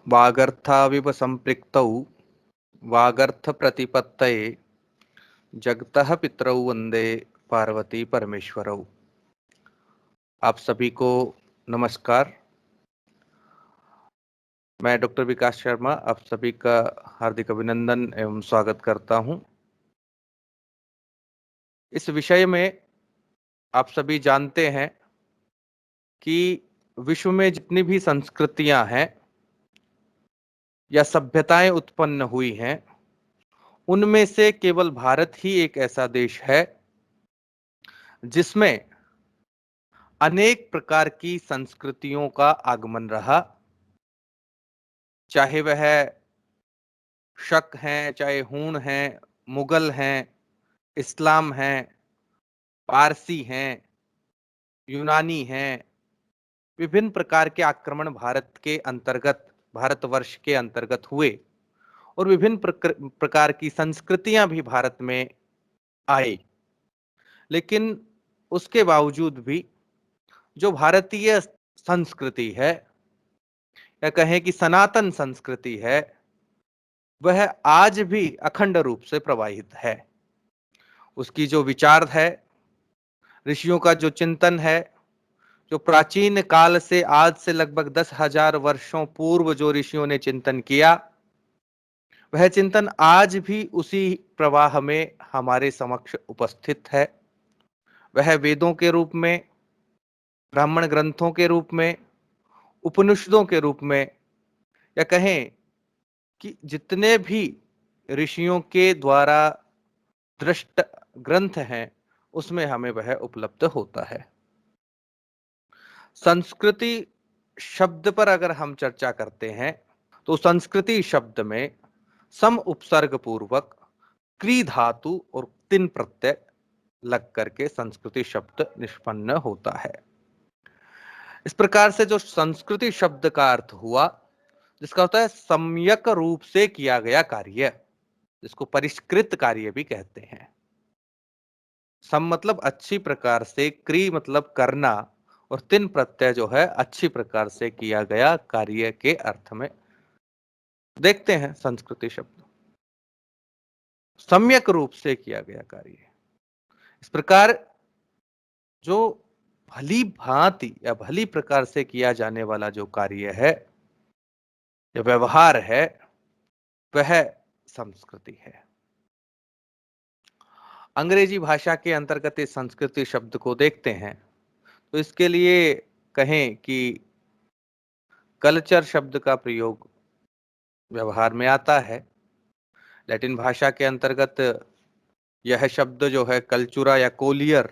वागर्थाविव संपृक्तौ वागर्थ प्रतिपत्तये जगतः पितरौ वंदे पार्वती परमेश्वरौ। आप सभी को नमस्कार। मैं डॉक्टर विकास शर्मा आप सभी का हार्दिक अभिनंदन एवं स्वागत करता हूं। इस विषय में आप सभी जानते हैं कि विश्व में जितनी भी संस्कृतियां हैं या सभ्यताएं उत्पन्न हुई हैं, उनमें से केवल भारत ही एक ऐसा देश है जिसमें अनेक प्रकार की संस्कृतियों का आगमन रहा। चाहे वह शक हैं, चाहे हूण हैं, मुगल हैं, इस्लाम हैं, पारसी हैं, यूनानी हैं, विभिन्न प्रकार के आक्रमण भारतवर्ष के अंतर्गत हुए और विभिन्न प्रकार की संस्कृतियां भी भारत में आई। लेकिन उसके बावजूद भी जो भारतीय संस्कृति है या कहें कि सनातन संस्कृति है, वह आज भी अखंड रूप से प्रवाहित है। उसकी जो विचार है, ऋषियों का जो चिंतन है, जो प्राचीन काल से आज से लगभग 10,000 वर्षों पूर्व जो ऋषियों ने चिंतन किया, वह चिंतन आज भी उसी प्रवाह में हमारे समक्ष उपस्थित है। वह वेदों के रूप में, ब्राह्मण ग्रंथों के रूप में, उपनिषदों के रूप में, या कहें कि जितने भी ऋषियों के द्वारा दृष्ट ग्रंथ हैं, उसमें हमें वह उपलब्ध होता है। संस्कृति शब्द पर अगर हम चर्चा करते हैं तो संस्कृति शब्द में सम उपसर्ग पूर्वक क्री धातु और तिन प्रत्यय लग करके संस्कृति शब्द निष्पन्न होता है। इस प्रकार से जो संस्कृति शब्द का अर्थ हुआ, जिसका होता है सम्यक रूप से किया गया कार्य, जिसको परिष्कृत कार्य भी कहते हैं। सम मतलब अच्छी प्रकार से, क्री मतलब करना, और तिन प्रत्यय जो है अच्छी प्रकार से किया गया कार्य के अर्थ में देखते हैं। संस्कृति शब्द सम्यक रूप से किया गया कार्य, इस प्रकार जो भली भांति या भली प्रकार से किया जाने वाला जो कार्य है या व्यवहार है, वह संस्कृति है। अंग्रेजी भाषा के अंतर्गत इस संस्कृति शब्द को देखते हैं तो इसके लिए कहें कि कल्चर शब्द का प्रयोग व्यवहार में आता है। लैटिन भाषा के अंतर्गत यह शब्द जो है कल्चुरा या कोलियर,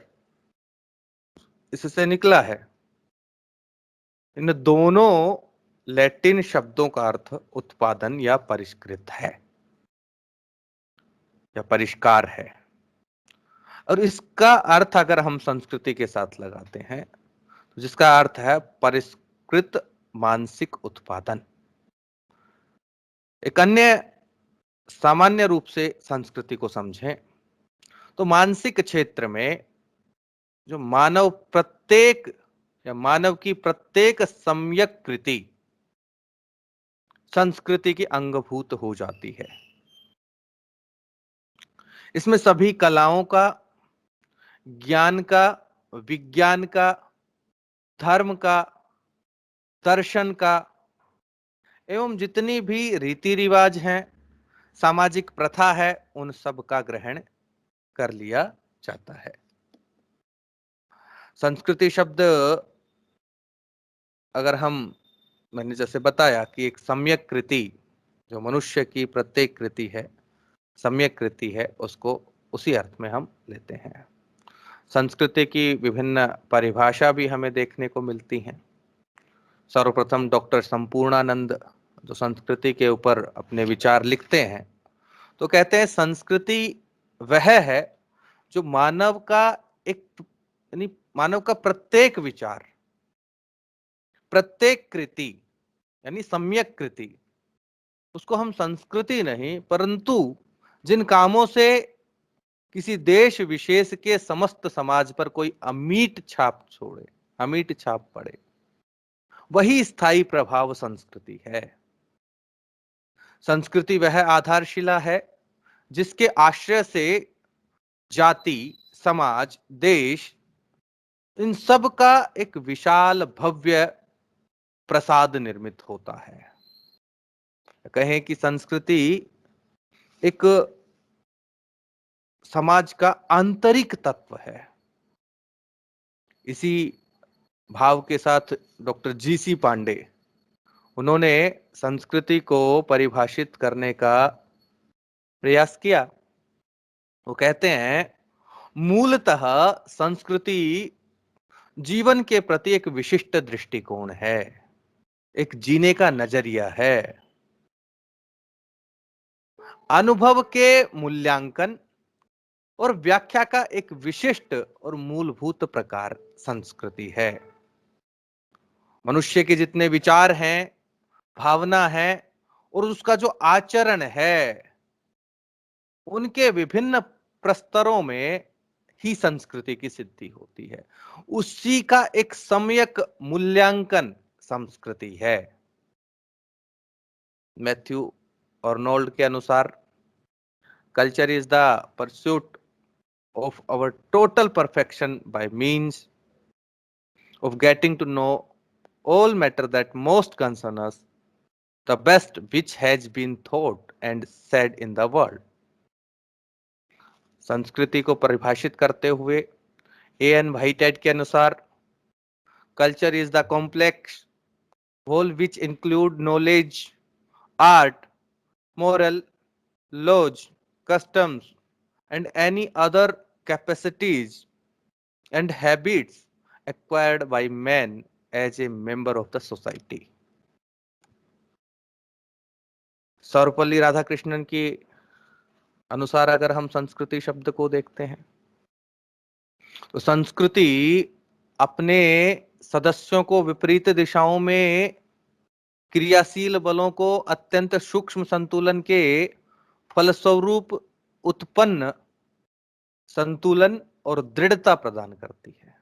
इससे निकला है। इन दोनों लैटिन शब्दों का अर्थ उत्पादन या परिष्कृत है या परिष्कार है, और इसका अर्थ अगर हम संस्कृति के साथ लगाते हैं तो जिसका अर्थ है परिष्कृत मानसिक उत्पादन। एक अन्य सामान्य रूप से संस्कृति को समझें तो मानसिक क्षेत्र में जो मानव की प्रत्येक सम्यक कृति संस्कृति की अंगभूत हो जाती है। इसमें सभी कलाओं का, ज्ञान का, विज्ञान का, धर्म का, दर्शन का एवं जितनी भी रीति रिवाज हैं, सामाजिक प्रथा है, उन सब का ग्रहण कर लिया जाता है। संस्कृति शब्द अगर मैंने जैसे बताया कि एक सम्यक कृति, जो मनुष्य की प्रत्येक कृति है, सम्यक कृति है, उसको उसी अर्थ में हम लेते हैं। संस्कृति की विभिन्न परिभाषा भी हमें देखने को मिलती हैं। सर्वप्रथम डॉक्टर संपूर्णानंद जो संस्कृति के ऊपर अपने विचार लिखते हैं तो कहते हैं संस्कृति वह है जो मानव का मानव का प्रत्येक विचार, प्रत्येक कृति यानी सम्यक कृति, उसको हम संस्कृति नहीं परंतु जिन कामों से किसी देश विशेष के समस्त समाज पर कोई अमीट छाप छोड़े, अमीट छाप पड़े, वही स्थायी प्रभाव संस्कृति है। संस्कृति वह आधारशिला है जिसके आश्रय से जाति, समाज, देश, इन सब का एक विशाल भव्य प्रसाद निर्मित होता है। कहें कि संस्कृति एक समाज का आंतरिक तत्व है। इसी भाव के साथ डॉक्टर जीसी पांडे, उन्होंने संस्कृति को परिभाषित करने का प्रयास किया। वो कहते हैं, मूलतः संस्कृति जीवन के प्रति एक विशिष्ट दृष्टिकोण है, एक जीने का नजरिया है, अनुभव के मूल्यांकन और व्याख्या का एक विशिष्ट और मूलभूत प्रकार संस्कृति है। मनुष्य के जितने विचार हैं, भावना है और उसका जो आचरण है, उनके विभिन्न प्रस्तरों में ही संस्कृति की सिद्धि होती है। उसी का एक सम्यक मूल्यांकन संस्कृति है। मैथ्यू आर्नोल्ड के अनुसार culture is the pursuit of our total perfection by means of getting to know all matter that most concern us, the best which has been thought and said in the world. संस्कृति को परिभाषित करते हुए N whitehead के अनुसार culture is the complex whole which include knowledge, art, moral, laws, customs, and any other capacities and habits acquired by man as a member of the society. Sarvepalli Radhakrishnan के अनुसार अगर हम संस्कृति शब्द को देखते हैं तो संस्कृति अपने सदस्यों को विपरीत दिशाओं में क्रियाशील बलों को अत्यंत सूक्ष्म संतुलन के फलस्वरूप उत्पन्न संतुलन और दृढ़ता प्रदान करती है।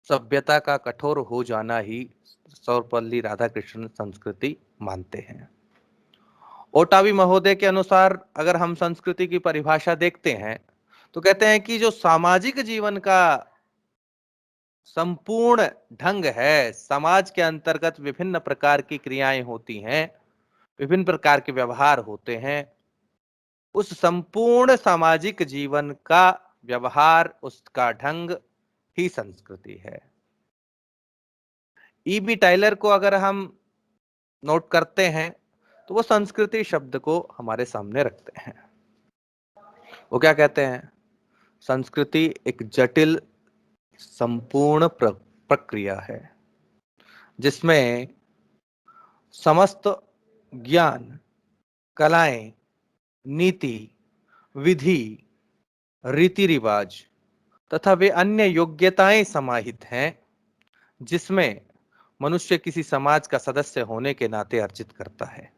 सभ्यता का कठोर हो जाना ही सर्वपल्ली राधाकृष्णन संस्कृति मानते हैं। ओटावी महोदय के अनुसार अगर हम संस्कृति की परिभाषा देखते हैं तो कहते हैं कि जो सामाजिक जीवन का संपूर्ण ढंग है, समाज के अंतर्गत विभिन्न प्रकार की क्रियाएं होती हैं, विभिन्न प्रकार के व्यवहार होते हैं, उस संपूर्ण सामाजिक जीवन का व्यवहार, उसका ढंग ही संस्कृति है। ईबी टाइलर को अगर हम नोट करते हैं तो वो संस्कृति शब्द को हमारे सामने रखते हैं। वो क्या कहते हैं? संस्कृति एक जटिल संपूर्ण प्रक्रिया है जिसमें समस्त ज्ञान, कलाएं, नीति, विधि, रीति रिवाज तथा वे अन्य योग्यताएं समाहित हैं जिसमें मनुष्य किसी समाज का सदस्य होने के नाते अर्जित करता है।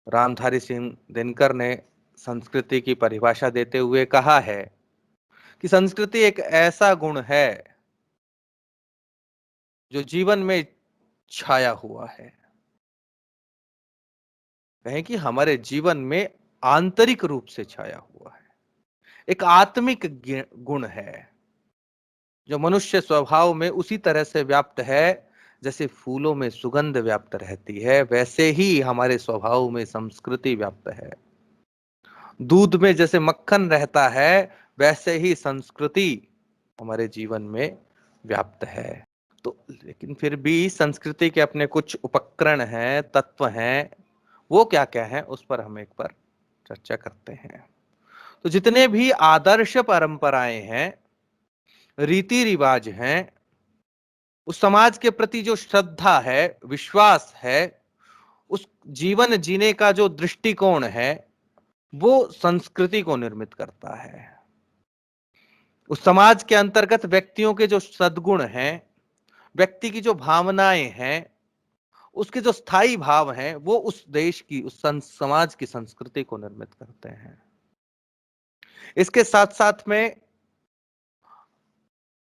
रामधारी सिंह दिनकर ने संस्कृति की परिभाषा देते हुए कहा है कि संस्कृति एक ऐसा गुण है जो जीवन में छाया हुआ है। कहें कि हमारे जीवन में आंतरिक रूप से छाया हुआ है, एक आत्मिक गुण है जो मनुष्य स्वभाव में उसी तरह से व्याप्त है जैसे फूलों में सुगंध व्याप्त रहती है, वैसे ही हमारे स्वभाव में संस्कृति व्याप्त है। दूध में जैसे मक्खन रहता है वैसे ही संस्कृति हमारे जीवन में व्याप्त है। तो लेकिन फिर भी संस्कृति के अपने कुछ उपकरण हैं, तत्व हैं, वो क्या क्या हैं उस पर हम एक बार चर्चा करते हैं। तो जितने भी आदर्श परंपराएं हैं, रीति रिवाज हैं, उस समाज के प्रति जो श्रद्धा है, विश्वास है, उस जीवन जीने का जो दृष्टिकोण है, वो संस्कृति को निर्मित करता है। उस समाज के अंतर्गत व्यक्तियों के जो सद्गुण हैं, व्यक्ति की जो भावनाएं हैं, उसके जो स्थायी भाव हैं, वो उस देश की, उस समाज की संस्कृति को निर्मित करते हैं। इसके साथ साथ में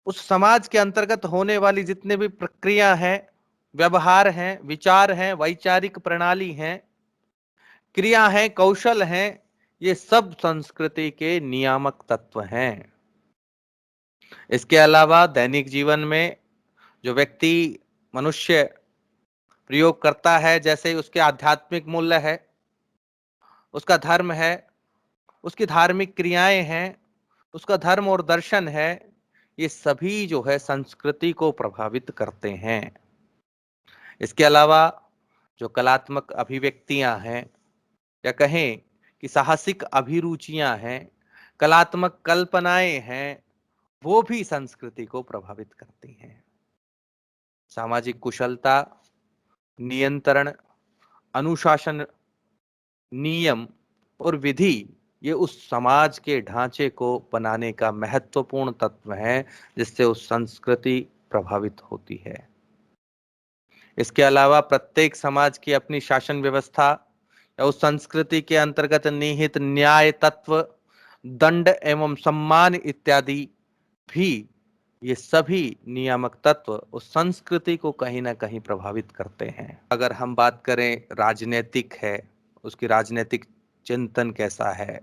उस समाज के अंतर्गत होने वाली जितने भी प्रक्रिया हैं, व्यवहार हैं, विचार हैं, वैचारिक प्रणाली हैं, क्रिया हैं, कौशल हैं, ये सब संस्कृति के नियामक तत्व हैं। इसके अलावा दैनिक जीवन में जो व्यक्ति मनुष्य प्रयोग करता है, जैसे उसके आध्यात्मिक मूल्य है, उसका धर्म है, उसकी धार्मिक क्रियाएं हैं, उसका धर्म और दर्शन है, ये सभी जो है संस्कृति को प्रभावित करते हैं। इसके अलावा जो कलात्मक अभिव्यक्तियां हैं, या कहें कि साहसिक अभिरुचियां हैं, कलात्मक कल्पनाएं हैं, वो भी संस्कृति को प्रभावित करती हैं। सामाजिक कुशलता, नियंत्रण, अनुशासन, नियम और विधि, ये उस समाज के ढांचे को बनाने का महत्वपूर्ण तत्व है, जिससे उस संस्कृति प्रभावित होती है। इसके अलावा प्रत्येक समाज की अपनी शासन व्यवस्था या उस संस्कृति के अंतर्गत निहित न्याय तत्व, दंड एवं सम्मान इत्यादि भी, ये सभी नियामक तत्व उस संस्कृति को कहीं ना कहीं प्रभावित करते हैं। अगर हम बात करें राजनीतिक है, उसकी राजनीतिक चिंतन कैसा है,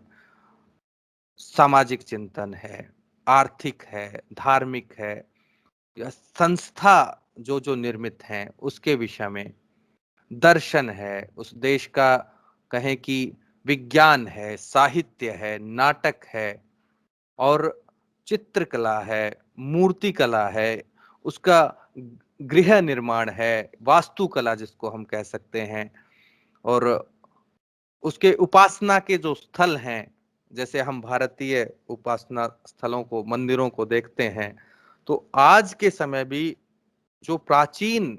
सामाजिक चिंतन है, आर्थिक है, धार्मिक है, या संस्था जो जो निर्मित हैं उसके विषय में, दर्शन है, उस देश का कहें कि विज्ञान है, साहित्य है, नाटक है, और चित्रकला है, मूर्ति कला है, उसका गृह निर्माण है, वास्तुकला जिसको हम कह सकते हैं, और उसके उपासना के जो स्थल हैं, जैसे हम भारतीय उपासना स्थलों को, मंदिरों को देखते हैं, तो आज के समय भी जो प्राचीन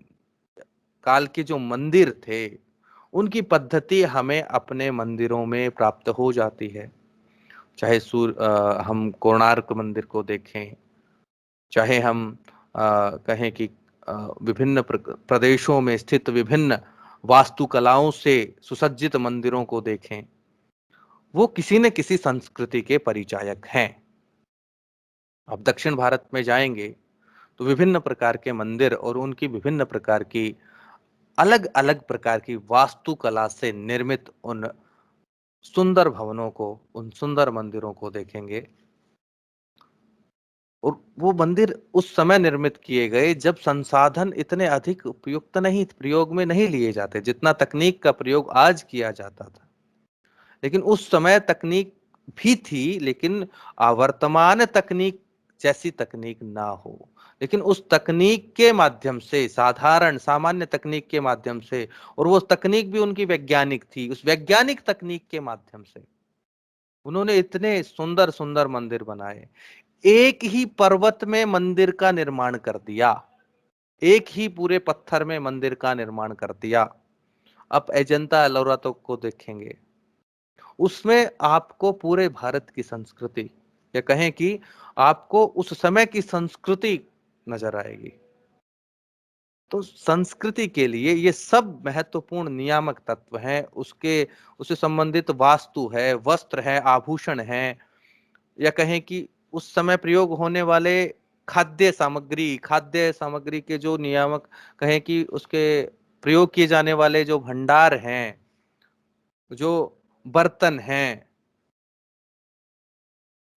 काल के जो मंदिर थे, उनकी पद्धति हमें अपने मंदिरों में प्राप्त हो जाती है। चाहे हम कोणार्क मंदिर को देखें, चाहे हम कहें कि विभिन्न प्रदेशों में स्थित विभिन्न वास्तुकलाओं से सुसज्जित मंदिरों को देखें, वो किसी न किसी संस्कृति के परिचायक हैं। अब दक्षिण भारत में जाएंगे तो विभिन्न प्रकार के मंदिर और उनकी विभिन्न प्रकार की अलग अलग प्रकार की वास्तुकला से निर्मित उन सुंदर भवनों को, उन सुंदर मंदिरों को देखेंगे। और वो मंदिर उस समय निर्मित किए गए जब संसाधन इतने अधिक उपयुक्त नहीं, प्रयोग में नहीं लिए जाते जितना तकनीक का प्रयोग आज किया जाता था। लेकिन उस समय तकनीक भी थी, लेकिन वर्तमान तकनीक जैसी तकनीक ना हो, लेकिन उस तकनीक के माध्यम से, साधारण सामान्य तकनीक के माध्यम से, और वो तकनीक भी उनकी वैज्ञानिक थी, उस वैज्ञानिक तकनीक के माध्यम से उन्होंने इतने सुंदर सुंदर मंदिर बनाए। एक ही पर्वत में मंदिर का निर्माण कर दिया, एक ही पूरे पत्थर में मंदिर का निर्माण कर दिया। अब अजंता एलोरा तो को देखेंगे, उसमें आपको पूरे भारत की संस्कृति, या कहें कि आपको उस समय की संस्कृति नजर आएगी। तो संस्कृति के लिए ये सब महत्वपूर्ण नियामक तत्व हैं। उसके उससे संबंधित वास्तु है, वस्त्र है, आभूषण है, या कहें कि उस समय प्रयोग होने वाले खाद्य सामग्री के जो नियामक, कहें कि उसके प्रयोग किए जाने वाले जो भंडार हैं, जो बर्तन हैं,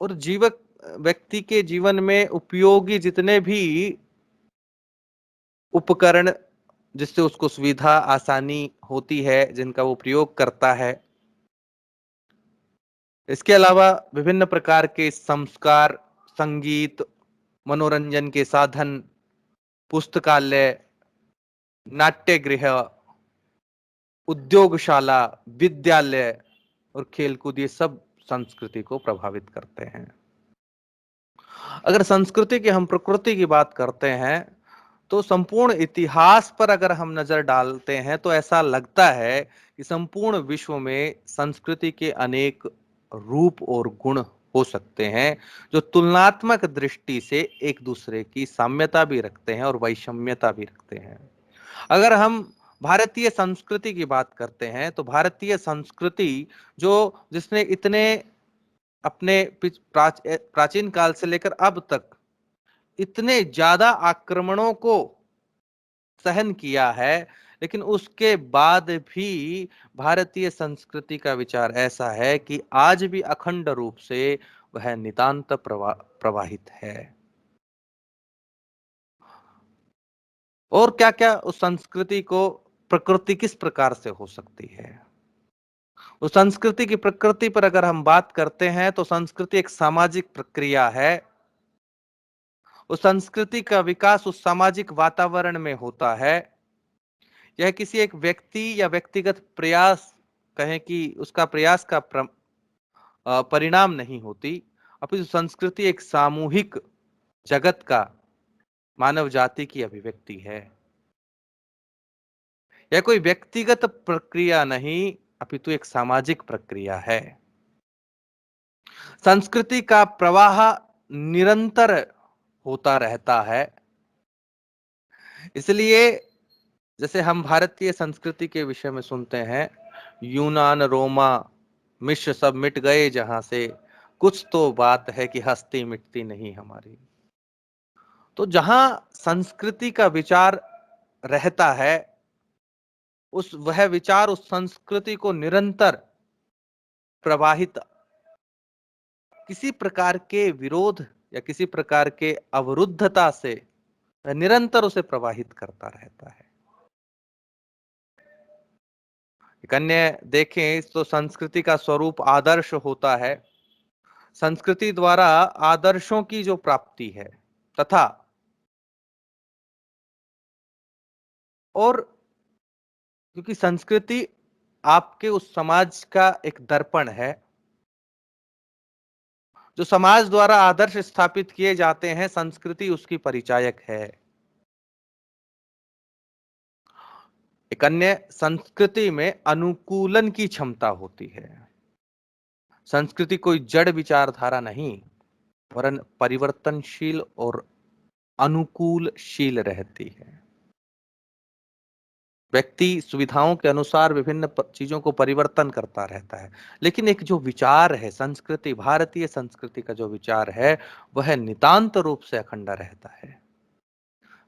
और जीवक व्यक्ति के जीवन में उपयोगी जितने भी उपकरण, जिससे उसको सुविधा आसानी होती है, जिनका वो प्रयोग करता है। इसके अलावा विभिन्न प्रकार के संस्कार, संगीत, मनोरंजन के साधन, पुस्तकालय, नाट्यगृह, उद्योगशाला, विद्यालय और खेलकूद, ये सब संस्कृति को प्रभावित करते हैं। अगर संस्कृति की हम प्रकृति की बात करते हैं, तो संपूर्ण इतिहास पर अगर हम नजर डालते हैं तो ऐसा लगता है कि संपूर्ण विश्व में संस्कृति के अनेक रूप और गुण हो सकते हैं, जो तुलनात्मक दृष्टि से एक दूसरे की साम्यता भी रखते हैं और वैषम्यता भी रखते हैं। अगर हम भारतीय संस्कृति की बात करते हैं, तो भारतीय संस्कृति जो जिसने इतने अपने प्राचीन काल से लेकर अब तक इतने ज्यादा आक्रमणों को सहन किया है, लेकिन उसके बाद भी भारतीय संस्कृति का विचार ऐसा है कि आज भी अखंड रूप से वह नितांत प्रवाहित है। और क्या-क्या उस संस्कृति को प्रकृति किस प्रकार से हो सकती है? उस संस्कृति की प्रकृति पर अगर हम बात करते हैं तो संस्कृति एक सामाजिक प्रक्रिया है। उस संस्कृति का विकास उस सामाजिक वातावरण में होता है। यह किसी एक व्यक्ति या व्यक्तिगत प्रयास, कहें कि उसका प्रयास का परिणाम नहीं होती, अपितु संस्कृति एक सामूहिक जगत का, मानव जाति की अभिव्यक्ति है। यह कोई व्यक्तिगत प्रक्रिया नहीं, अपितु एक सामाजिक प्रक्रिया है। संस्कृति का प्रवाह निरंतर होता रहता है। इसलिए जैसे हम भारतीय संस्कृति के विषय में सुनते हैं, यूनान, रोमा, मिस्र सब मिट गए जहां से, कुछ तो बात है कि हस्ती मिटती नहीं हमारी। तो जहां संस्कृति का विचार रहता है, उस वह विचार उस संस्कृति को निरंतर प्रवाहित, किसी प्रकार के विरोध या किसी प्रकार के अवरुद्धता से निरंतर उसे प्रवाहित करता रहता है। एक अन्य देखें तो संस्कृति का स्वरूप आदर्श होता है। संस्कृति द्वारा आदर्शों की जो प्राप्ति है, तथा और क्योंकि संस्कृति आपके उस समाज का एक दर्पण है, जो समाज द्वारा आदर्श स्थापित किए जाते हैं, संस्कृति उसकी परिचायक है। एक अन्य, संस्कृति में अनुकूलन की क्षमता होती है। संस्कृति कोई जड़ विचारधारा नहीं, वरन परिवर्तनशील और अनुकूलशील रहती है। व्यक्ति सुविधाओं के अनुसार विभिन्न चीजों को परिवर्तन करता रहता है, लेकिन एक जो विचार है, संस्कृति, भारतीय संस्कृति का जो विचार है, वह नितांत रूप से अखंड रहता है।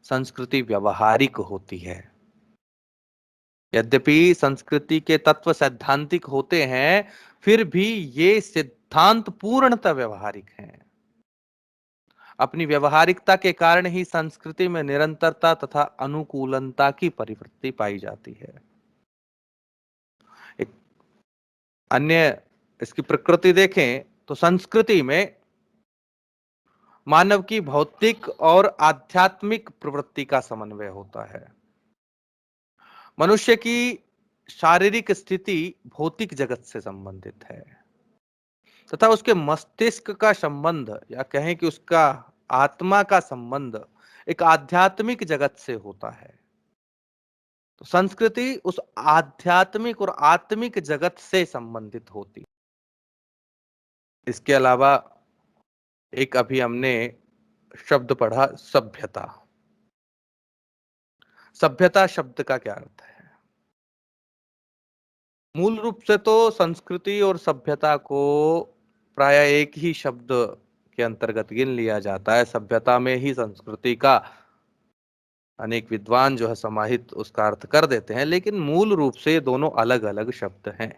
संस्कृति व्यवहारिक होती है। यद्यपि संस्कृति के तत्व सैद्धांतिक होते हैं, फिर भी ये सिद्धांत पूर्णतः व्यवहारिक हैं। अपनी व्यवहारिकता के कारण ही संस्कृति में निरंतरता तथा अनुकूलनता की प्रवृत्ति पाई जाती है। एक अन्य, इसकी प्रकृति देखें तो संस्कृति में मानव की भौतिक और आध्यात्मिक प्रवृत्ति का समन्वय होता है। मनुष्य की शारीरिक स्थिति भौतिक जगत से संबंधित है, तथा उसके मस्तिष्क का संबंध, या कहें कि उसका आत्मा का संबंध एक आध्यात्मिक जगत से होता है। तो संस्कृति उस आध्यात्मिक और आत्मिक जगत से संबंधित होती। इसके अलावा एक अभी हमने शब्द पढ़ा, सभ्यता। सभ्यता शब्द का क्या अर्थ है? मूल रूप से तो संस्कृति और सभ्यता को प्राय एक ही शब्द के अंतर्गत गिन लिया जाता है। सभ्यता में ही संस्कृति का अनेक विद्वान जो है समाहित उसका अर्थ कर देते हैं, लेकिन मूल रूप से ये दोनों अलग अलग शब्द हैं,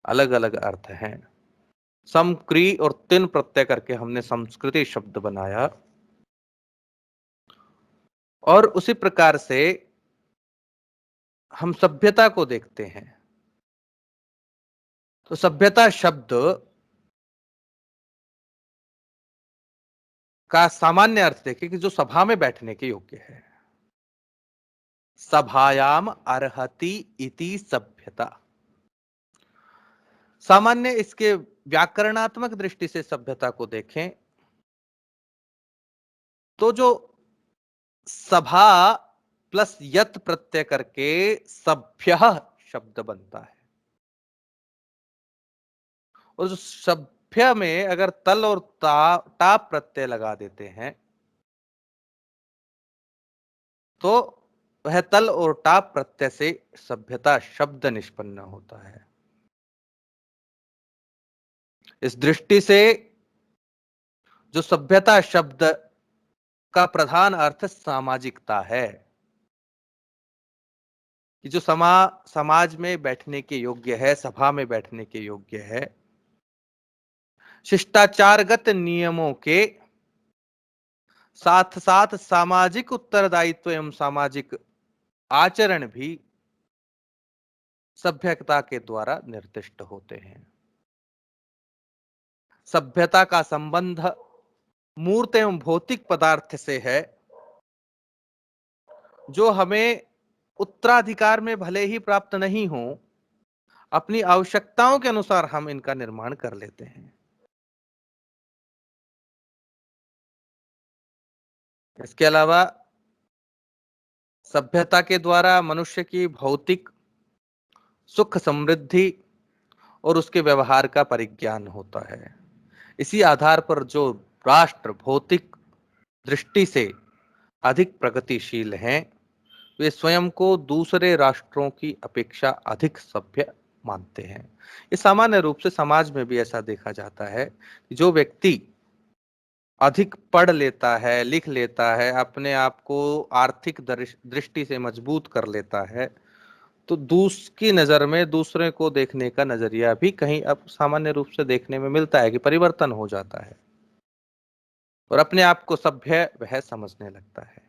अलग अलग अर्थ हैं। सम, क्री और तिन प्रत्यय करके हमने संस्कृति शब्द बनाया, और उसी प्रकार से हम सभ्यता को देखते हैं। तो सभ्यता शब्द का सामान्य अर्थ देखिए कि जो सभा में बैठने के योग्य है। सभायाम अर्हति इति सभ्यता। सामान्य इसके व्याकरणात्मक दृष्टि से सभ्यता को देखें तो जो सभा प्लस यत प्रत्यय करके सभ्य शब्द बनता है, और जो सभ्य में अगर तल और टा प्रत्यय लगा देते हैं तो वह तल और टा प्रत्यय से सभ्यता शब्द निष्पन्न होता है। इस दृष्टि से जो सभ्यता शब्द का प्रधान अर्थ सामाजिकता है। कि जो समाज में बैठने के योग्य है, सभा में बैठने के योग्य है, शिष्टाचारगत नियमों के साथ साथ सामाजिक उत्तरदायित्व एवं सामाजिक आचरण भी सभ्यता के द्वारा निर्दिष्ट होते हैं। सभ्यता का संबंध मूर्त एवं भौतिक पदार्थ से है, जो हमें उत्तराधिकार में भले ही प्राप्त नहीं हो, अपनी आवश्यकताओं के अनुसार हम इनका निर्माण कर लेते हैं। इसके अलावा सभ्यता के द्वारा मनुष्य की भौतिक सुख समृद्धि और उसके व्यवहार का परिज्ञान होता है। इसी आधार पर जो राष्ट्र भौतिक दृष्टि से अधिक प्रगतिशील हैं, वे स्वयं को दूसरे राष्ट्रों की अपेक्षा अधिक सभ्य मानते हैं। ये सामान्य रूप से समाज में भी ऐसा देखा जाता है कि जो व्यक्ति अधिक पढ़ लेता है, लिख लेता है, अपने आप को आर्थिक दृष्टि से मजबूत कर लेता है, तो की नजर में दूसरे को देखने का नजरिया भी कहीं अब सामान्य रूप से देखने में मिलता है कि परिवर्तन हो जाता है और अपने आप को सभ्य वह समझने लगता है।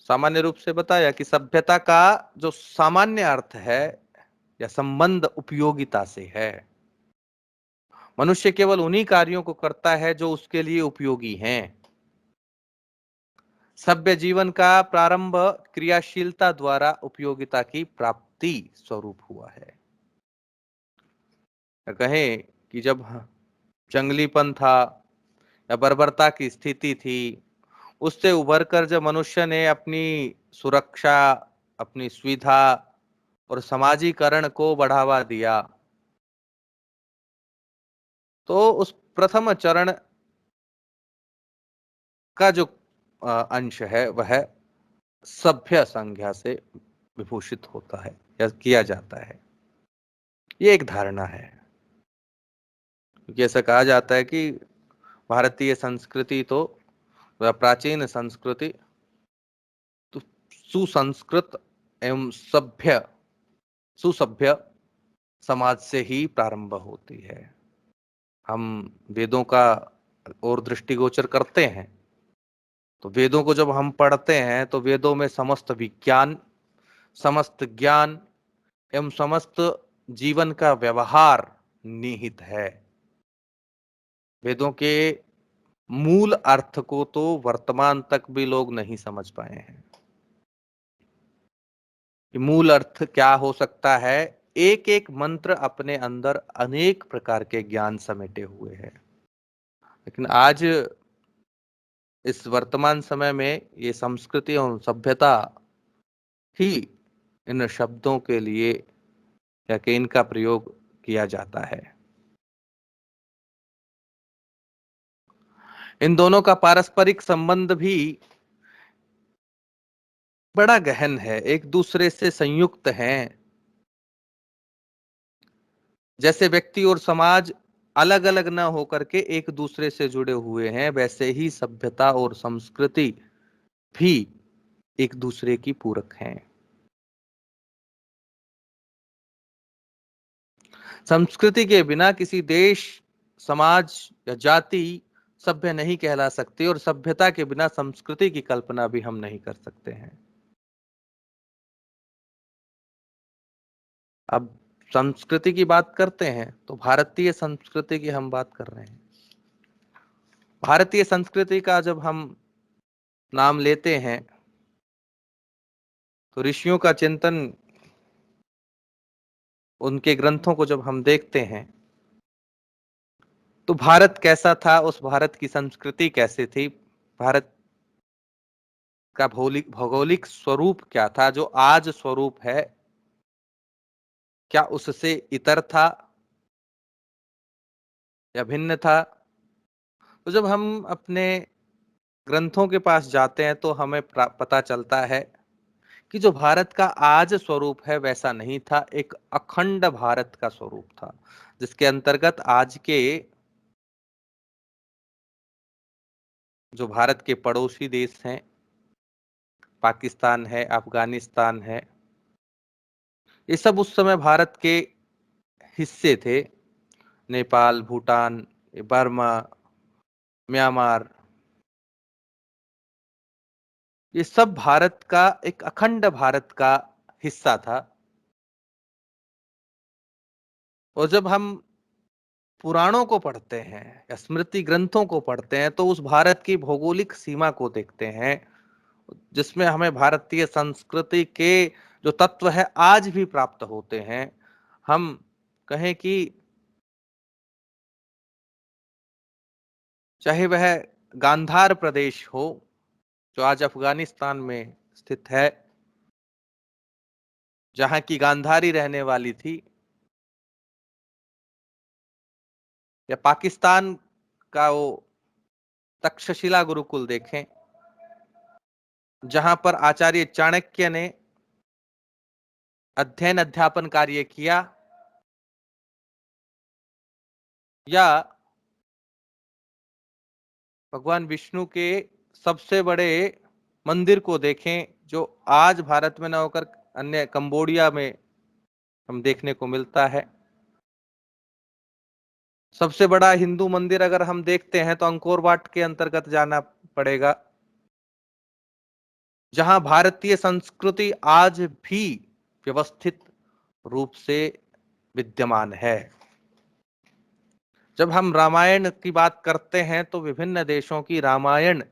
सामान्य रूप से बताया कि सभ्यता का जो सामान्य अर्थ है या संबंध उपयोगिता से है। मनुष्य केवल उन्हीं कार्यों को करता है जो उसके लिए उपयोगी हैं। सभ्य जीवन का प्रारंभ क्रियाशीलता द्वारा उपयोगिता की प्राप्ति स्वरूप हुआ है। कहें कि जब जंगलीपन था या बर्बरता की स्थिति थी, उससे उभर कर जब मनुष्य ने अपनी सुरक्षा, अपनी सुविधा और समाजीकरण को बढ़ावा दिया, तो उस प्रथम चरण का जो अंश है वह सभ्य संज्ञा से विभूषित होता है या किया जाता है। ये एक धारणा है, क्योंकि ऐसा कहा जाता है कि भारतीय संस्कृति तो वह प्राचीन संस्कृति तो सुसंस्कृत एवं सुसभ्य समाज से ही प्रारंभ होती है। हम वेदों का और दृष्टिगोचर करते हैं, तो वेदों को जब हम पढ़ते हैं तो वेदों में समस्त विज्ञान, समस्त ज्ञान एवं समस्त जीवन का व्यवहार निहित है। वेदों के मूल अर्थ को तो वर्तमान तक भी लोग नहीं समझ पाए हैं कि मूल अर्थ क्या हो सकता है। एक एक मंत्र अपने अंदर अनेक प्रकार के ज्ञान समेटे हुए हैं, लेकिन आज इस वर्तमान समय में ये संस्कृति और सभ्यता ही इन शब्दों के लिए या कि इनका प्रयोग किया जाता है। इन दोनों का पारस्परिक संबंध भी बड़ा गहन है, एक दूसरे से संयुक्त हैं। जैसे व्यक्ति और समाज अलग अलग न होकर के एक दूसरे से जुड़े हुए हैं, वैसे ही सभ्यता और संस्कृति भी एक दूसरे की पूरक हैं। संस्कृति के बिना किसी देश, समाज या जाति सभ्य नहीं कहला सकती और सभ्यता के बिना संस्कृति की कल्पना भी हम नहीं कर सकते हैं। अब संस्कृति की बात करते हैं तो भारतीय संस्कृति की हम बात कर रहे हैं। भारतीय संस्कृति का जब हम नाम लेते हैं तो ऋषियों का चिंतन, उनके ग्रंथों को जब हम देखते हैं तो भारत कैसा था, उस भारत की संस्कृति कैसी थी, भारत का भौगोलिक स्वरूप क्या था, जो आज स्वरूप है, क्या उससे इतर था या भिन्न था। तो जब हम अपने ग्रंथों के पास जाते हैं तो हमें पता चलता है कि जो भारत का आज स्वरूप है वैसा नहीं था, एक अखंड भारत का स्वरूप था, जिसके अंतर्गत आज के जो भारत के पड़ोसी देश हैं पाकिस्तान है, अफगानिस्तान है, ये सब उस समय भारत के हिस्से थे। नेपाल, भूटान, बर्मा, म्यांमार, ये सब भारत का, एक अखंड भारत का हिस्सा था। और जब हम पुराणों को पढ़ते हैं या स्मृति ग्रंथों को पढ़ते हैं तो उस भारत की भौगोलिक सीमा को देखते हैं, जिसमें हमें भारतीय संस्कृति के जो तत्व है आज भी प्राप्त होते हैं। हम कहें कि चाहे वह गांधार प्रदेश हो, जो आज अफगानिस्तान में स्थित है, जहां की गांधारी रहने वाली थी, या पाकिस्तान का वो तक्षशिला गुरुकुल देखें, जहां पर आचार्य चाणक्य ने अध्ययन अध्यापन कार्य किया, या भगवान विष्णु के सबसे बड़े मंदिर को देखें, जो आज भारत में न होकर अन्य कंबोडिया में हम देखने को मिलता है। सबसे बड़ा हिंदू मंदिर अगर हम देखते हैं तो अंकोर वाट के अंतर्गत जाना पड़ेगा, जहां भारतीय संस्कृति आज भी व्यवस्थित रूप से विद्यमान है। जब हम रामायण की बात करते हैं तो विभिन्न देशों की रामायण,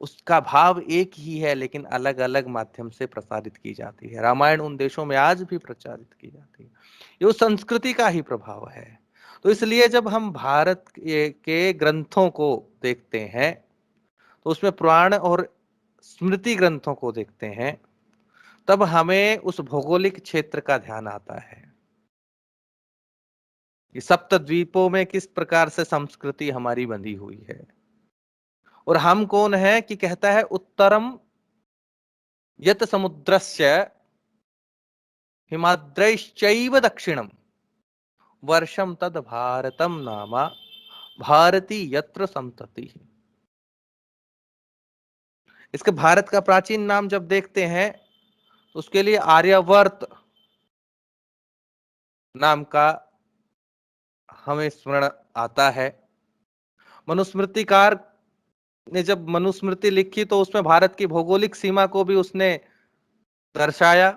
उसका भाव एक ही है लेकिन अलग अलग माध्यम से प्रसारित की जाती है। रामायण उन देशों में आज भी प्रचारित की जाती है, ये उस संस्कृति का ही प्रभाव है। तो इसलिए जब हम भारत के ग्रंथों को देखते हैं तो उसमें पुराण और स्मृति ग्रंथों को देखते हैं, तब हमें उस भौगोलिक क्षेत्र का ध्यान आता है कि सप्त द्वीपों में किस प्रकार से संस्कृति हमारी बंधी हुई है। और हम कौन है कि कहता है उत्तरम यत समुद्रस्य हिमाद्रैश्चैव दक्षिणम वर्षम तद भारतम नामा भारती यत्र संतति। इसके भारत का प्राचीन नाम जब देखते हैं तो उसके लिए आर्यवर्त नाम का हमें स्मरण आता है। मनुस्मृतिकार ने जब मनुस्मृति लिखी तो उसमें भारत की भौगोलिक सीमा को भी उसने दर्शाया।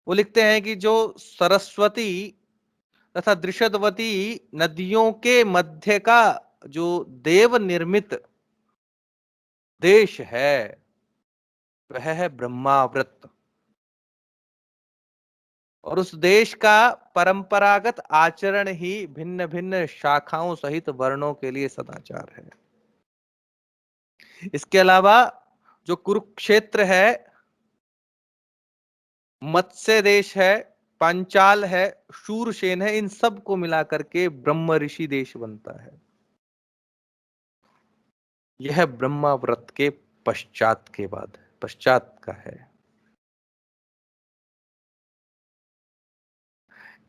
वो लिखते हैं कि जो सरस्वती तथा दृषदवती नदियों के मध्य का जो देव निर्मित देश है वह है ब्रह्मावृत, और उस देश का परंपरागत आचरण ही भिन्न भिन्न शाखाओं सहित वर्णों के लिए सदाचार है। इसके अलावा जो कुरुक्षेत्र है, मत्स्य देश है, पांचाल है, शूरसेन है, इन सब को मिलाकर के ब्रह्म ऋषि देश बनता है। यह ब्रह्माव्रत के पश्चात के बाद पश्चात का है।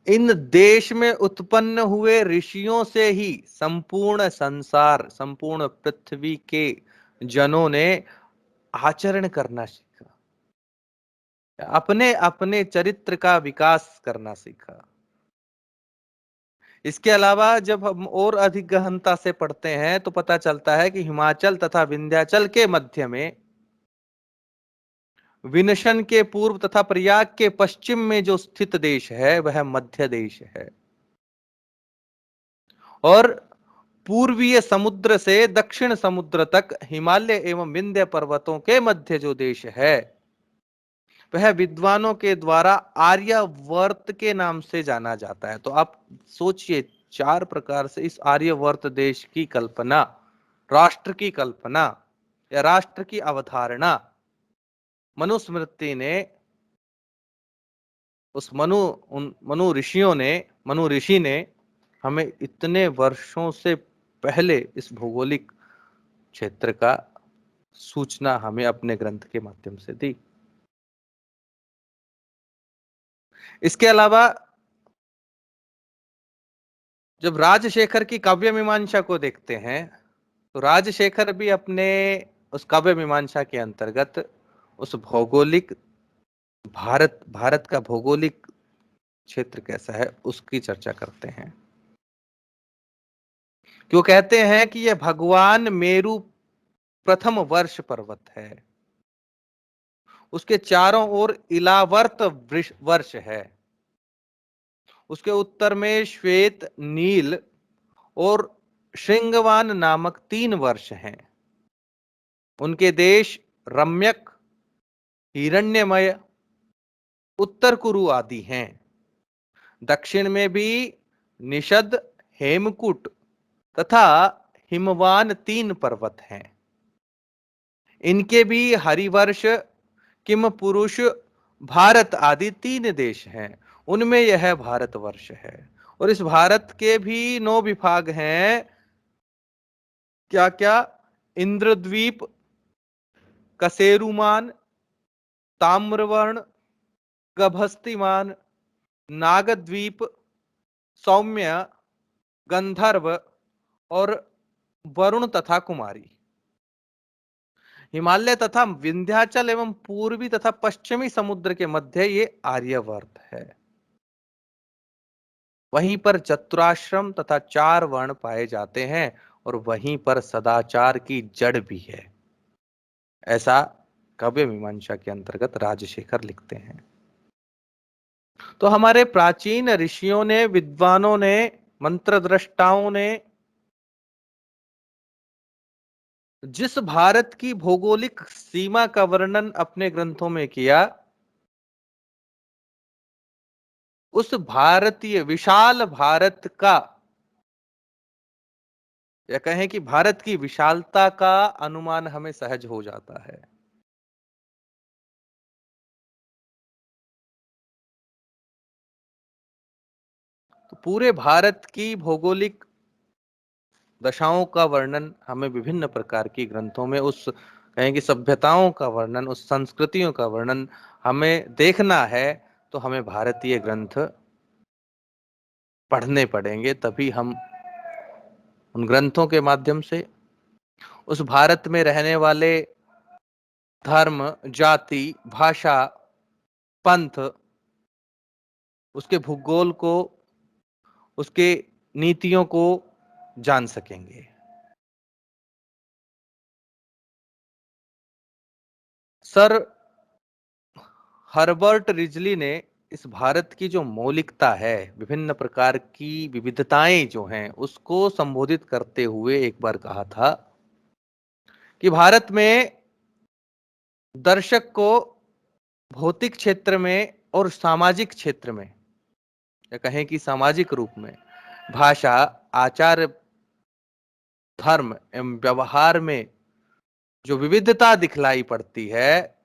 इन देश में उत्पन्न हुए ऋषियों से ही संपूर्ण संसार, संपूर्ण पृथ्वी के जनों ने आचरण करना सीखा, अपने अपने चरित्र का विकास करना सीखा। इसके अलावा जब हम और अधिक गहनता से पढ़ते हैं तो पता चलता है कि हिमाचल तथा विंध्याचल के मध्य में, विनशन के पूर्व तथा प्रयाग के पश्चिम में जो स्थित देश है वह मध्य देश है, और पूर्वीय समुद्र से दक्षिण समुद्र तक हिमालय एवं विंध्य पर्वतों के मध्य जो देश है वह विद्वानों के द्वारा आर्यवर्त के नाम से जाना जाता है। तो आप सोचिए, चार प्रकार से इस आर्यवर्त देश की कल्पना, राष्ट्र की कल्पना या राष्ट्र की अवधारणा मनुस्मृति ने, उस मनु ऋषियों ने, मनु ऋषि ने हमें इतने वर्षों से पहले इस भौगोलिक क्षेत्र का सूचना हमें अपने ग्रंथ के माध्यम से दी। इसके अलावा जब राजशेखर की काव्य मीमांसा को देखते हैं तो राजशेखर भी अपने उस काव्य मीमांसा के अंतर्गत उस भौगोलिक भारत का भौगोलिक क्षेत्र कैसा है उसकी चर्चा करते हैं। क्यों कहते हैं कि यह भगवान मेरु प्रथम वर्ष पर्वत है, उसके चारों ओर इलावर्त वर्ष है, उसके उत्तर में श्वेत, नील और श्रृंगवान नामक 3 वर्ष हैं। उनके देश रम्यक, हिरण्यमय, उत्तर कुरु आदि हैं। दक्षिण में भी निषद, हेमकूट तथा हिमवान 3 पर्वत हैं। इनके भी हरिवर्ष, किम पुरुष, भारत आदि 3 देश हैं। उनमें यह भारतवर्ष है। और इस भारत के भी 9 विभाग हैं। क्या क्या? इंद्रद्वीप, कसेरुमान, ताम्रवर्ण, गभस्तिमान, नागद्वीप, सौम्य, गंधर्व और वरुण तथा कुमारी। हिमालय तथा विंध्याचल एवं पूर्वी तथा पश्चिमी समुद्र के मध्य ये आर्यवर्त है। वहीं पर चतुराश्रम तथा 4 वर्ण पाए जाते हैं और वहीं पर सदाचार की जड़ भी है। ऐसा काव्य मीमांसा के अंतर्गत राजशेखर लिखते हैं। तो हमारे प्राचीन ऋषियों ने, विद्वानों ने, मंत्रद्रष्टाओं ने जिस भारत की भौगोलिक सीमा का वर्णन अपने ग्रंथों में किया, उस भारतीय विशाल भारत का, या कहें कि भारत की विशालता का अनुमान हमें सहज हो जाता है। तो पूरे भारत की भौगोलिक दशाओं का वर्णन हमें विभिन्न प्रकार की ग्रंथों में, उस कहें कि सभ्यताओं का वर्णन, उस संस्कृतियों का वर्णन हमें देखना है। तो हमें भारतीय ग्रंथ पढ़ने पड़ेंगे, तभी हम उन ग्रंथों के माध्यम से उस भारत में रहने वाले धर्म, जाति, भाषा, पंथ, उसके भूगोल को, उसके नीतियों को जान सकेंगे। सर हर्बर्ट रिजली ने इस भारत की जो मौलिकता है, विभिन्न प्रकार की विविधताएं जो हैं, उसको संबोधित करते हुए एक बार कहा था कि भारत में दर्शक को भौतिक क्षेत्र में और सामाजिक क्षेत्र में, या कहें कि सामाजिक रूप में, भाषा, आचार, धर्म एवं व्यवहार में जो विविधता दिखलाई पड़ती है,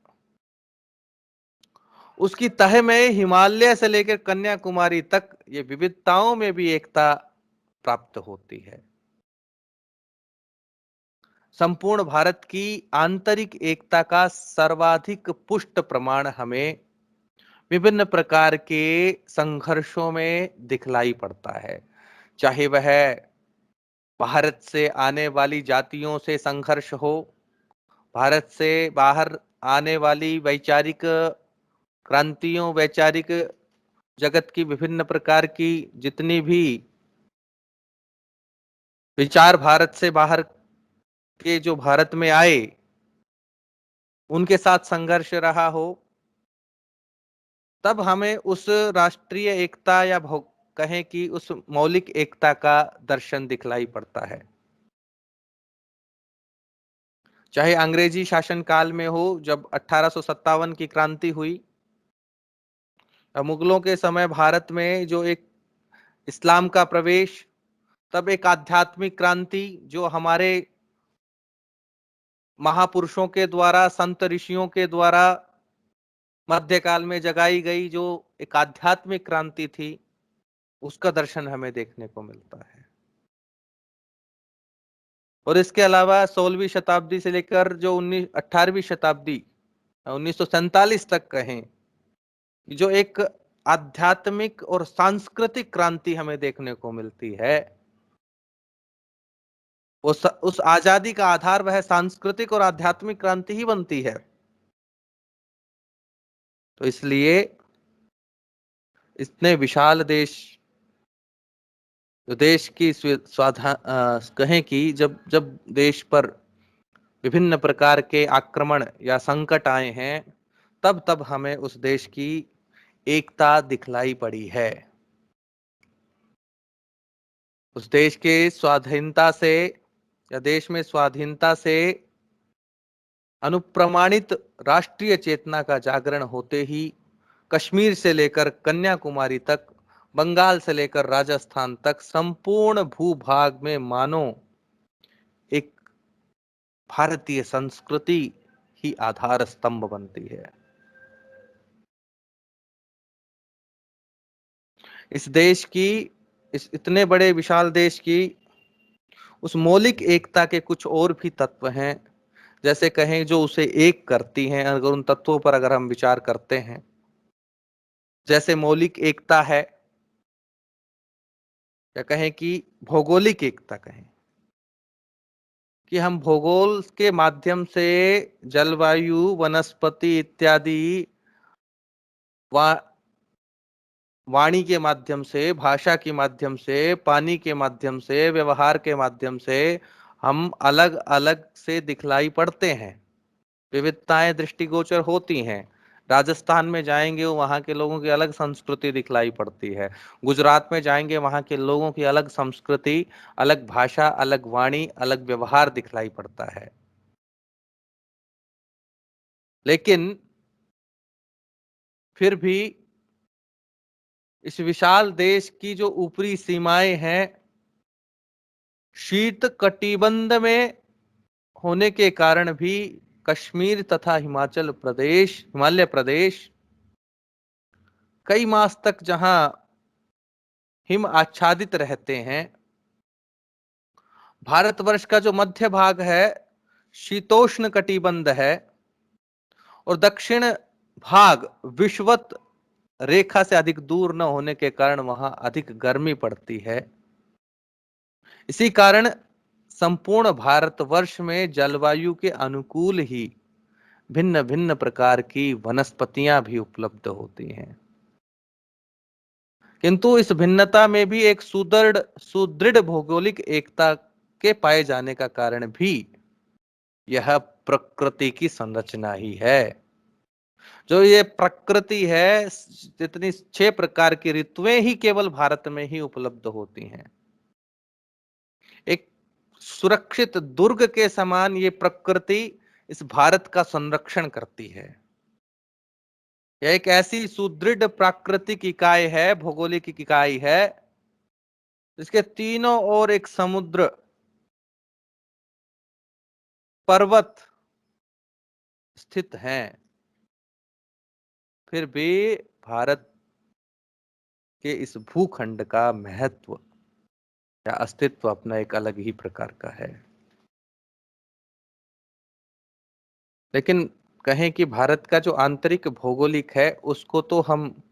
उसकी तह में हिमालय से लेकर कन्याकुमारी तक ये विविधताओं में भी एकता प्राप्त होती है। संपूर्ण भारत की आंतरिक एकता का सर्वाधिक पुष्ट प्रमाण हमें विभिन्न प्रकार के संघर्षों में दिखलाई पड़ता है। चाहे वह भारत से आने वाली जातियों से संघर्ष हो, भारत से बाहर आने वाली वैचारिक क्रांतियों, वैचारिक जगत की विभिन्न प्रकार की जितनी भी विचार भारत से बाहर के जो भारत में आए, उनके साथ संघर्ष रहा हो, तब हमें उस राष्ट्रीय एकता या कहें कि उस मौलिक एकता का दर्शन दिखलाई पड़ता है। चाहे अंग्रेजी शासन काल में हो, जब 1857 की क्रांति हुई, मुगलों के समय भारत में जो एक इस्लाम का प्रवेश, तब एक आध्यात्मिक क्रांति जो हमारे महापुरुषों के द्वारा, संत ऋषियों के द्वारा मध्यकाल में जगाई गई जो एक आध्यात्मिक क्रांति थी, उसका दर्शन हमें देखने को मिलता है। और इसके अलावा 16वीं शताब्दी से लेकर जो 18वीं शताब्दी, 1947 तक कहें, जो एक आध्यात्मिक और सांस्कृतिक क्रांति हमें देखने को मिलती है, उस आजादी का आधार वह सांस्कृतिक और आध्यात्मिक क्रांति ही बनती है। तो इसलिए इतने विशाल देश, जो देश की कहें कि जब जब देश पर विभिन्न प्रकार के आक्रमण या संकट आए हैं, तब तब हमें उस देश की एकता दिखलाई पड़ी है। उस देश के स्वाधीनता से या देश में स्वाधीनता से अनुप्रमाणित राष्ट्रीय चेतना का जागरण होते ही कश्मीर से लेकर कन्याकुमारी तक, बंगाल से लेकर राजस्थान तक संपूर्ण भूभाग में मानो एक भारतीय संस्कृति ही आधार स्तंभ बनती है। इस देश की, इस इतने बड़े विशाल देश की उस मौलिक एकता के कुछ और भी तत्व हैं, जैसे कहें जो उसे एक करती हैं। अगर उन तत्वों पर अगर हम विचार करते हैं, जैसे मौलिक एकता है, या कहें कि भौगोलिक एकता कहें, कि हम भूगोल के माध्यम से जलवायु, वनस्पति इत्यादि, वा वाणी के माध्यम से, भाषा के माध्यम से, पानी के माध्यम से, व्यवहार के माध्यम से हम अलग अलग से दिखलाई पड़ते हैं। विविधताएं दृष्टिगोचर होती हैं। राजस्थान में जाएंगे, वहां के लोगों की अलग संस्कृति दिखलाई पड़ती है। गुजरात में जाएंगे, वहां के लोगों की अलग संस्कृति, अलग भाषा, अलग वाणी, अलग व्यवहार दिखलाई पड़ता है। लेकिन फिर भी इस विशाल देश की जो ऊपरी सीमाएं हैं, शीत कटिबंध में होने के कारण भी कश्मीर तथा हिमालय प्रदेश कई मास तक जहां हिम आच्छादित रहते हैं, भारतवर्ष का जो मध्य भाग है शीतोष्ण कटिबंध है, और दक्षिण भाग विषुवत रेखा से अधिक दूर न होने के कारण वहां अधिक गर्मी पड़ती है। इसी कारण संपूर्ण भारतवर्ष में जलवायु के अनुकूल ही भिन्न भिन्न प्रकार की वनस्पतियां भी उपलब्ध होती हैं। किंतु इस भिन्नता में भी एक सुदृढ़ भौगोलिक एकता के पाए जाने का कारण भी यह प्रकृति की संरचना ही है। जो ये प्रकृति है, जितनी 6 प्रकार की ऋतुएं ही केवल भारत में ही उपलब्ध होती हैं। एक सुरक्षित दुर्ग के समान ये प्रकृति इस भारत का संरक्षण करती है। यह एक ऐसी सुदृढ़ प्राकृतिक इकाई है, भौगोलिक इकाई है, जिसके तीनों ओर एक समुद्र, पर्वत स्थित हैं। फिर भी भारत के इस भूखंड का महत्व या अस्तित्व अपना एक अलग ही प्रकार का है। लेकिन कहें कि भारत का जो आंतरिक भौगोलिक है, उसको तो हम,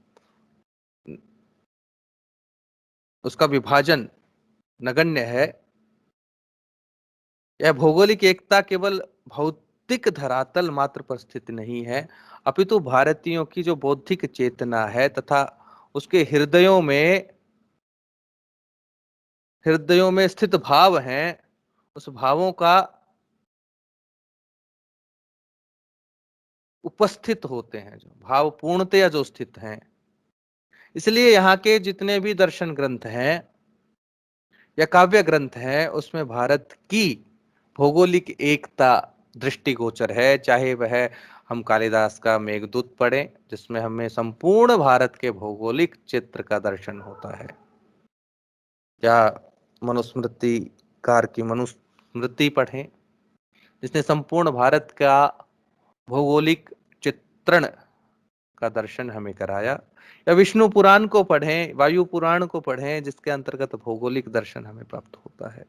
उसका विभाजन नगण्य है। यह भौगोलिक एकता केवल भौतिक धरातल मात्र पर स्थित नहीं है, अपितु भारतीयों की जो बौद्धिक चेतना है तथा उसके हृदयों में स्थित भाव हैं, उस भावों का उपस्थित होते हैं, जो भाव पूर्णतया जो स्थित हैं। इसलिए यहाँ के जितने भी दर्शन ग्रंथ हैं या काव्य ग्रंथ हैं, उसमें भारत की भौगोलिक एकता दृष्टिगोचर है। चाहे वह हम कालिदास का मेघदूत पढ़ें, जिसमें हमें संपूर्ण भारत के भौगोलिक चित्र का दर्शन होता है, या मनुस्मृति कार की मनुस्मृति पढ़ें, जिसने संपूर्ण भारत का भौगोलिक चित्रण का दर्शन हमें कराया, या विष्णु पुराण को पढ़ें, वायु पुराण को पढ़ें, जिसके अंतर्गत भौगोलिक दर्शन हमें प्राप्त होता है।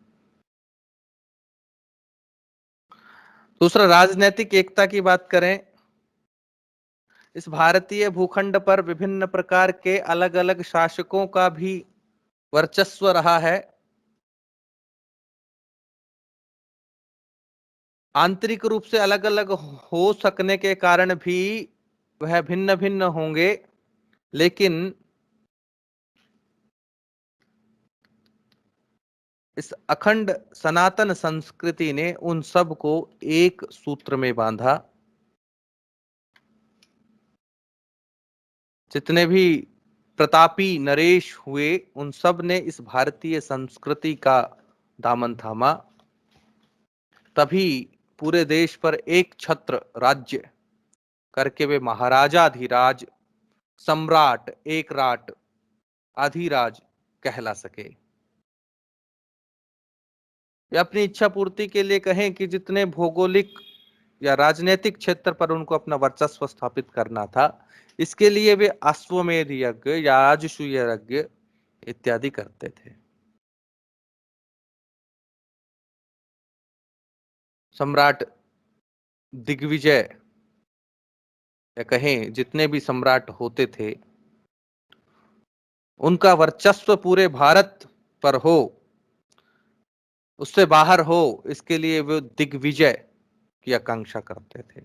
दूसरा, राजनीतिक एकता की बात करें, इस भारतीय भूखंड पर विभिन्न प्रकार के अलग अलग शासकों का भी वर्चस्व रहा है। आंतरिक रूप से अलग अलग हो सकने के कारण भी वह भिन्न भिन्न होंगे, लेकिन इस अखंड सनातन संस्कृति ने उन सब को एक सूत्र में बांधा। जितने भी प्रतापी नरेश हुए, उन सब ने इस भारतीय संस्कृति का दामन थामा। तभी पूरे देश पर एक छत्र राज्य करके वे महाराजाधिराज, सम्राट, एकराट, अधिराज कहला सके। वे अपनी इच्छा पूर्ति के लिए कहें कि जितने भौगोलिक या राजनीतिक क्षेत्र पर उनको अपना वर्चस्व स्थापित करना था, इसके लिए वे अश्वमेध यज्ञ या राजसूय यज्ञ इत्यादि करते थे। सम्राट दिग्विजय या कहें जितने भी सम्राट होते थे, उनका वर्चस्व पूरे भारत पर हो, उससे बाहर हो, इसके लिए वे दिग्विजय की आकांक्षा करते थे।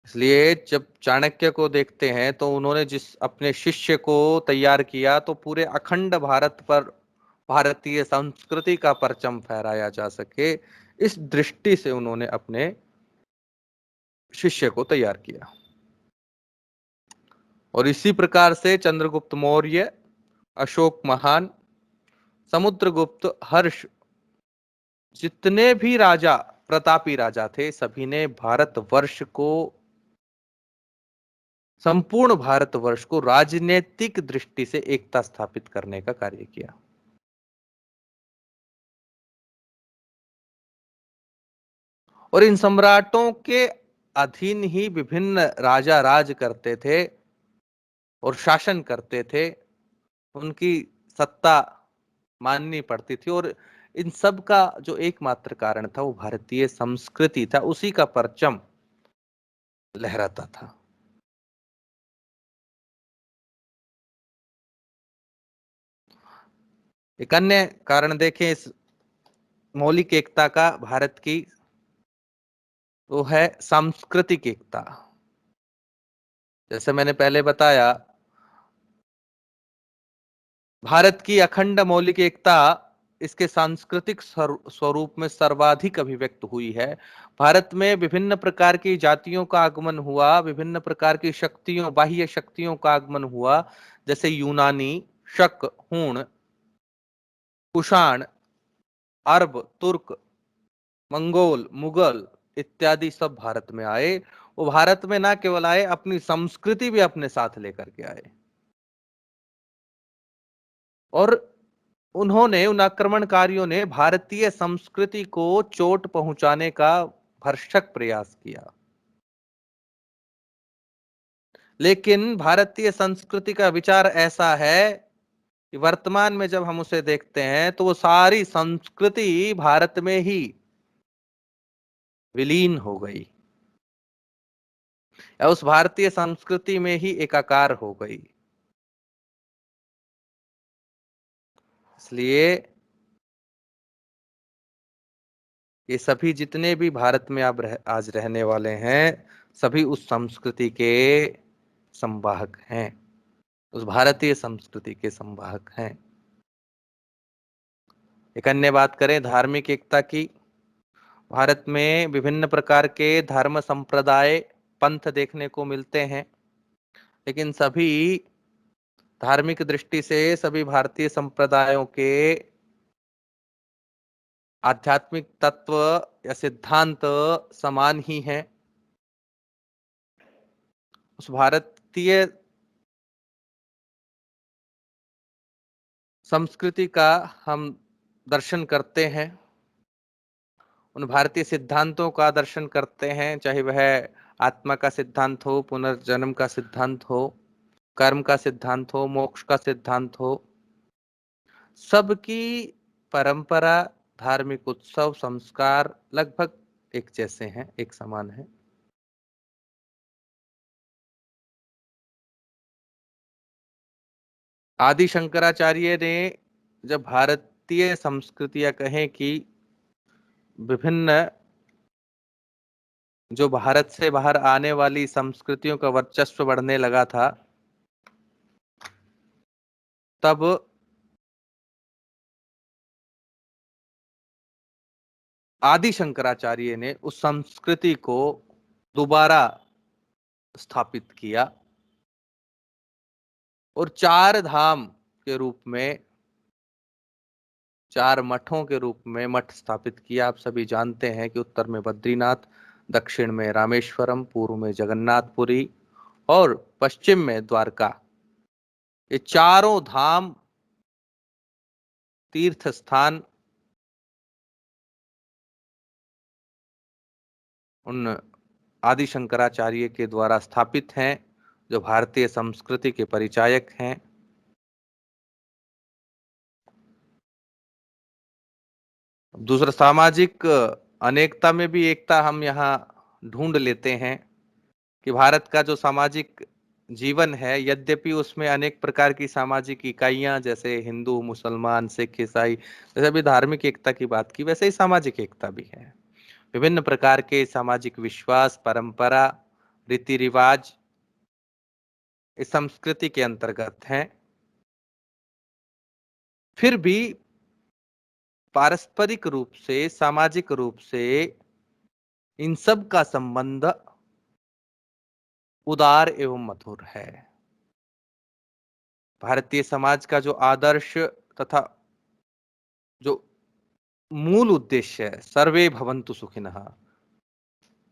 इसलिए जब चाणक्य को देखते हैं तो उन्होंने जिस अपने शिष्य को तैयार किया, तो पूरे अखंड भारत पर भारतीय संस्कृति का परचम फहराया जा सके, इस दृष्टि से उन्होंने अपने शिष्य को तैयार किया। और इसी प्रकार से चंद्रगुप्त मौर्य, अशोक महान, समुद्रगुप्त, हर्ष, जितने भी राजा, प्रतापी राजा थे, सभी ने भारतवर्ष को, संपूर्ण भारतवर्ष को राजनीतिक दृष्टि से एकता स्थापित करने का कार्य किया। और इन सम्राटों के अधीन ही विभिन्न राजा राज करते थे और शासन करते थे। उनकी सत्ता माननी पड़ती थी, और इन सब का जो एकमात्र कारण था वो भारतीय संस्कृति था, उसी का परचम लहराता था। एक अन्य कारण देखें इस मौलिक एकता का भारत की, वो है सांस्कृतिक एकता। जैसे मैंने पहले बताया, भारत की अखंड मौलिक एकता इसके सांस्कृतिक स्वरूप में सर्वाधिक अभिव्यक्त हुई है। भारत में विभिन्न प्रकार की जातियों का आगमन हुआ, विभिन्न प्रकार की शक्तियों, बाह्य शक्तियों का आगमन हुआ, जैसे यूनानी, शक, हूण, कुषाण, अरब, तुर्क, मंगोल, मुगल इत्यादि सब भारत में आए। वो भारत में ना केवल आए, अपनी संस्कृति भी अपने साथ लेकर के आए। और उन्होंने, उन आक्रमणकारियों ने भारतीय संस्कृति को चोट पहुंचाने का भरसक प्रयास किया। लेकिन भारतीय संस्कृति का विचार ऐसा है कि वर्तमान में जब हम उसे देखते हैं तो वो सारी संस्कृति भारत में ही विलीन हो गई, या उस भारतीय संस्कृति में ही एकाकार हो गई। इसलिए ये सभी जितने भी भारत में अब आज रहने वाले हैं, सभी उस संस्कृति के संवाहक हैं, उस भारतीय संस्कृति के संवाहक हैं। एक अन्य बात करें धार्मिक एकता की। भारत में विभिन्न प्रकार के धर्म संप्रदाय, पंथ देखने को मिलते हैं, लेकिन सभी धार्मिक दृष्टि से सभी भारतीय संप्रदायों के आध्यात्मिक तत्व या सिद्धांत समान ही हैं। उस भारतीय संस्कृति का हम दर्शन करते हैं, उन भारतीय सिद्धांतों का दर्शन करते हैं, चाहे वह आत्मा का सिद्धांत हो, पुनर्जन्म का सिद्धांत हो, कर्म का सिद्धांत हो, मोक्ष का सिद्धांत हो। सबकी परंपरा, धार्मिक उत्सव, संस्कार लगभग एक जैसे हैं, एक समान है। आदि शंकराचार्य ने जब भारतीय संस्कृति या कहें कि विभिन्न जो भारत से बाहर आने वाली संस्कृतियों का वर्चस्व बढ़ने लगा था, तब आदि शंकराचार्य ने उस संस्कृति को दोबारा स्थापित किया और चार धाम के रूप में, चार मठों के रूप में मठ स्थापित किया। आप सभी जानते हैं कि उत्तर में बद्रीनाथ, दक्षिण में रामेश्वरम, पूर्व में जगन्नाथपुरी और पश्चिम में द्वारका। ये चारों धाम तीर्थ स्थान उन आदि शंकराचार्य के द्वारा स्थापित हैं, जो भारतीय संस्कृति के परिचायक हैं। दूसरा, सामाजिक अनेकता में भी एकता हम यहाँ ढूंढ लेते हैं कि भारत का जो सामाजिक जीवन है, यद्यपि उसमें अनेक प्रकार की सामाजिक इकाइयां जैसे हिंदू, मुसलमान, सिख, ईसाई, जैसे अभी धार्मिक एकता की बात की, वैसे ही सामाजिक एकता भी है। विभिन्न प्रकार के सामाजिक विश्वास, परंपरा, रीति रिवाज इस संस्कृति के अंतर्गत हैं। फिर भी पारस्परिक रूप से, सामाजिक रूप से इन सब का संबंध उदार एवं मधुर है। भारतीय समाज का जो आदर्श तथा जो मूल उद्देश्य है, सर्वे भवन्तु सुखिनः,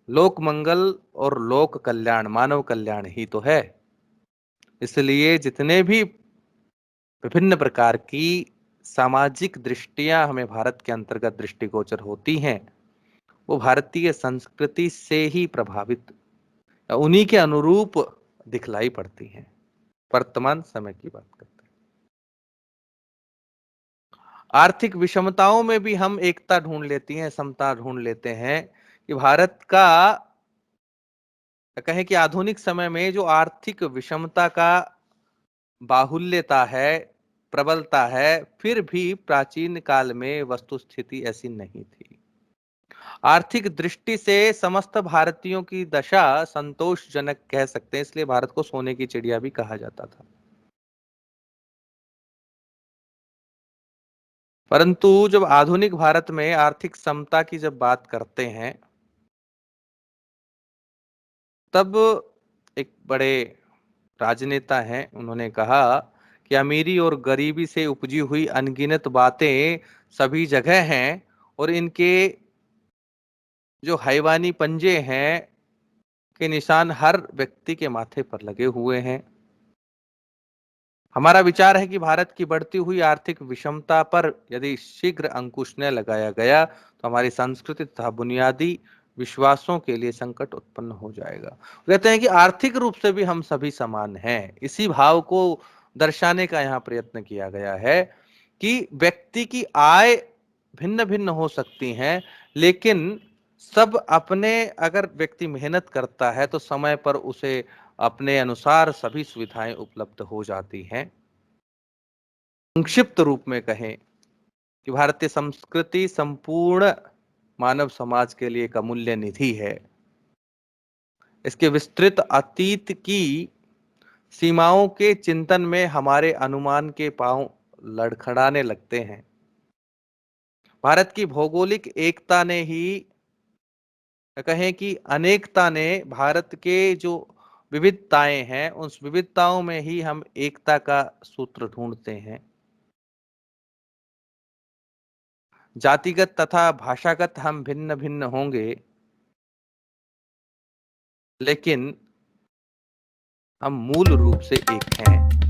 लोक मंगल और लोक कल्याण, मानव कल्याण ही तो है। इसलिए जितने भी विभिन्न प्रकार की सामाजिक दृष्टियां हमें भारत के अंतर्गत दृष्टिगोचर होती हैं, वो भारतीय संस्कृति से ही प्रभावित, उन्हीं के अनुरूप दिखलाई पड़ती हैं। वर्तमान समय की बात करते हैं। आर्थिक विषमताओं में भी हम एकता ढूंढ लेती हैं, समता ढूंढ लेते हैं कि भारत का, कहें कि आधुनिक समय में जो आर्थिक विषमता का बाहुल्यता है, प्रबलता है, फिर भी प्राचीन काल में वस्तु स्थिति ऐसी नहीं थी। आर्थिक दृष्टि से समस्त भारतीयों की दशा संतोषजनक कह सकते हैं, इसलिए भारत को सोने की चिड़िया भी कहा जाता था। परंतु जब आधुनिक भारत में आर्थिक समता की जब बात करते हैं, तब एक बड़े राजनेता हैं, उन्होंने कहा कि अमीरी और गरीबी से उपजी हुई अनगिनत बातें सभी जगह हैं और इनके जो हैवानी पंजे हैं के निशान हर व्यक्ति के माथे पर लगे हुए हैं। हमारा विचार है कि भारत की बढ़ती हुई आर्थिक विषमता पर यदि शीघ्र अंकुश न लगाया गया तो हमारी संस्कृति तथा बुनियादी विश्वासों के लिए संकट उत्पन्न हो जाएगा। कहते हैं कि आर्थिक रूप से भी हम सभी समान हैं। इसी भाव को दर्शाने का यहाँ प्रयत्न किया गया है कि व्यक्ति की आय भिन्न भिन्न हो सकती हैं, लेकिन सब अपने, अगर व्यक्ति मेहनत करता है तो समय पर उसे अपने अनुसार सभी सुविधाएं उपलब्ध हो जाती हैं। संक्षिप्त रूप में कहें कि भारतीय संस्कृति संपूर्ण मानव समाज के लिए एक अमूल्य निधि है। इसके विस्तृत अतीत की सीमाओं के चिंतन में हमारे अनुमान के पांव लड़खड़ाने लगते हैं। भारत की भौगोलिक एकता ने ही, कहें कि अनेकता ने, भारत के जो विविधताएं हैं, उस विविधताओं में ही हम एकता का सूत्र ढूंढते हैं। जातिगत तथा भाषागत हम भिन्न भिन्न होंगे, लेकिन हम मूल रूप से एक हैं।